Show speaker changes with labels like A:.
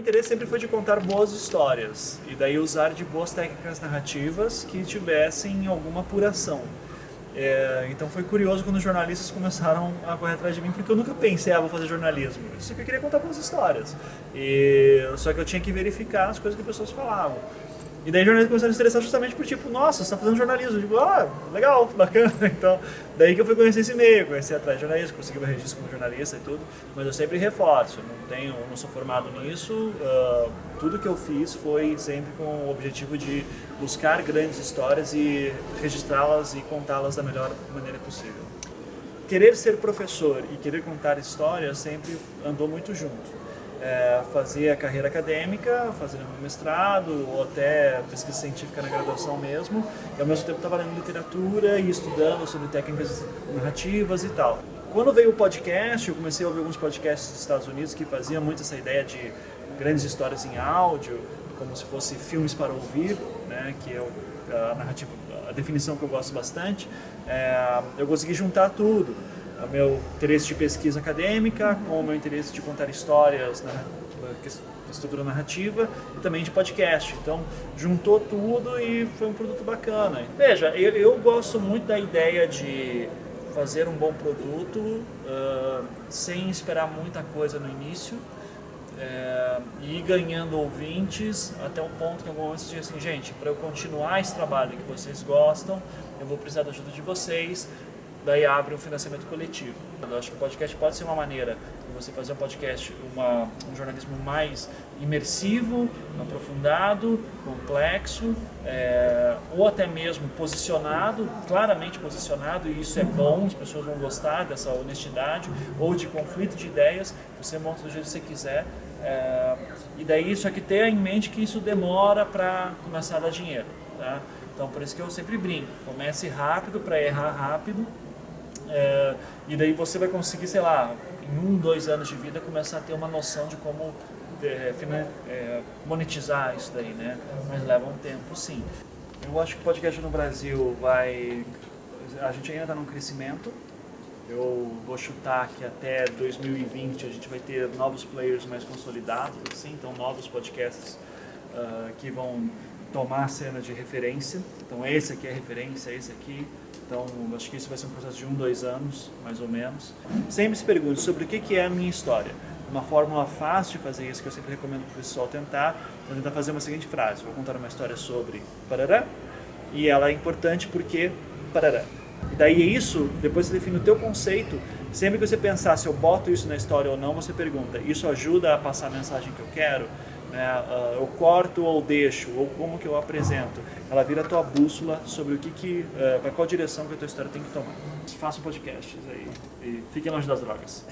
A: interesse sempre foi de contar boas histórias e daí usar de boas técnicas narrativas que tivessem alguma apuração. Então foi curioso quando os jornalistas começaram a correr atrás de mim, porque eu nunca pensei, vou fazer jornalismo. Só que eu queria contar boas histórias. Só que eu tinha que verificar as coisas que as pessoas falavam. E daí jornalistas começaram a se interessar justamente por tipo, nossa, você está fazendo jornalismo. Eu digo, legal, bacana. Então, daí que eu fui conhecer esse meio, conhecer atrás de jornalismo, consegui meu registro como jornalista e tudo. Mas eu sempre reforço, eu não sou formado nisso. Tudo que eu fiz foi sempre com o objetivo de buscar grandes histórias e registrá-las e contá-las da melhor maneira possível. Querer ser professor e querer contar histórias sempre andou muito junto. Fazer a carreira acadêmica, fazer um mestrado ou até pesquisa científica na graduação mesmo, e ao mesmo tempo estava lendo literatura e estudando sobre técnicas narrativas e tal. Quando veio o podcast, eu comecei a ouvir alguns podcasts dos Estados Unidos que faziam muito essa ideia de grandes histórias em áudio, como se fosse filmes para ouvir, né, que é a narrativa, a definição que eu gosto bastante. Eu consegui juntar tudo. O meu interesse de pesquisa acadêmica, com o meu interesse de contar histórias na estrutura narrativa e também de podcast. Então, juntou tudo e foi um produto bacana. Veja, eu gosto muito da ideia de fazer um bom produto sem esperar muita coisa no início e ir ganhando ouvintes até um ponto que em algum momento você diz assim, gente, para eu continuar esse trabalho que vocês gostam, eu vou precisar da ajuda de vocês. Daí abre um financiamento coletivo. Eu acho que o podcast pode ser uma maneira de você fazer um podcast, um jornalismo mais imersivo, aprofundado, complexo, ou até mesmo posicionado, claramente posicionado, e isso é bom, as pessoas vão gostar dessa honestidade, ou de conflito de ideias, você monta do jeito que você quiser. E daí só que ter em mente que isso demora para começar a dar dinheiro. Tá? Então por isso que eu sempre brinco, comece rápido para errar rápido. E daí você vai conseguir, sei lá, em 2 anos de vida começar a ter uma noção de como monetizar isso daí, né? Mas leva um tempo, sim. Eu acho que o podcast no Brasil a gente ainda está num crescimento. Eu vou chutar que até 2020 a gente vai ter novos players mais consolidados, assim, então novos podcasts que vão tomar a cena de referência. Então esse aqui é referência, esse aqui. Então, acho que isso vai ser um processo de 2 anos, mais ou menos. Sempre se pergunte sobre o que é a minha história. Uma fórmula fácil de fazer isso, que eu sempre recomendo para o pessoal tentar fazer uma seguinte frase. Vou contar uma história sobre parará, e ela é importante porque parará. E daí isso, depois você define o teu conceito. Sempre que você pensar se eu boto isso na história ou não, você pergunta, isso ajuda a passar a mensagem que eu quero? Eu corto ou deixo, ou como que eu apresento, ela vira a tua bússola sobre para qual direção que a tua história tem que tomar. Faça podcasts aí e fiquem longe das drogas.